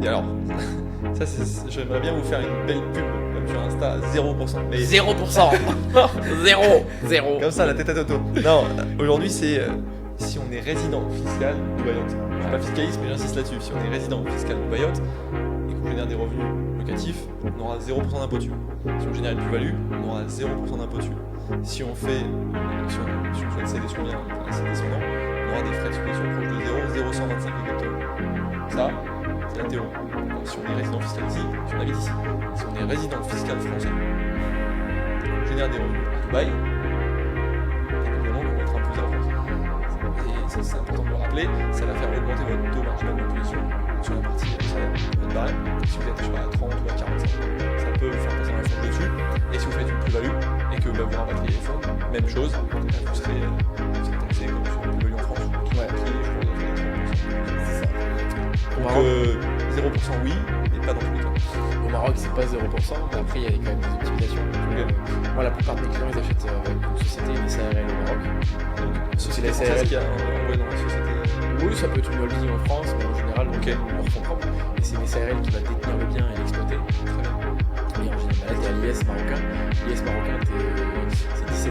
Et alors, j'aimerais bien vous faire une belle pub, même sur Insta, 0%. Mais 0%. 0. comme ça, la tête à Toto. Non, aujourd'hui, c'est si on est résident fiscal de Mayotte. Je suis pas fiscaliste, mais j'insiste là-dessus. Si on est résident fiscal de Mayotte et qu'on génère des revenus locatifs, on aura 0% d'impôt dessus. Si on génère une plus-value, on aura 0% d'impôt dessus. Si on fait, si on souhaite céder son bien à ses descendants, on aura des frais de succession proches de 0,125 exactement. Ça, c'est la théorie. Donc, si on est résident fiscal ici, si on habite ici, si on est résident fiscal français, on génère des revenus à Dubaï, évidemment qu'on va être imposé en France. Et ça, c'est important de le rappeler, ça va faire augmenter votre taux marginal d'imposition sur la partie salaire de votre barème. Si vous êtes je sais pas, à 30 ou à 45, ça peut vous faire passer un fonds dessus. Et si vous faites une plus-value et que vous rapatriez les fonds, même chose, vous serez taxé comme sur une plus-value en France. Ouais. C'est ça. Au Donc Maroc, 0% oui, mais pas dans tous les cas. au Maroc, c'est pas 0%, mais après, il y a quand même des optimisations. Moi, la plupart de mes clients, ils achètent avec une société, une SARL au Maroc. Société la française SARL. qui a envoyé dans la société. Oui, ça peut être une holding en France, mais en général, Ok. ils leur font propre. Et c'est une SARL qui va détenir le bien et l'exploiter. Très bien. Et en général, t'es à l'IS marocain. L'IS marocain, c'est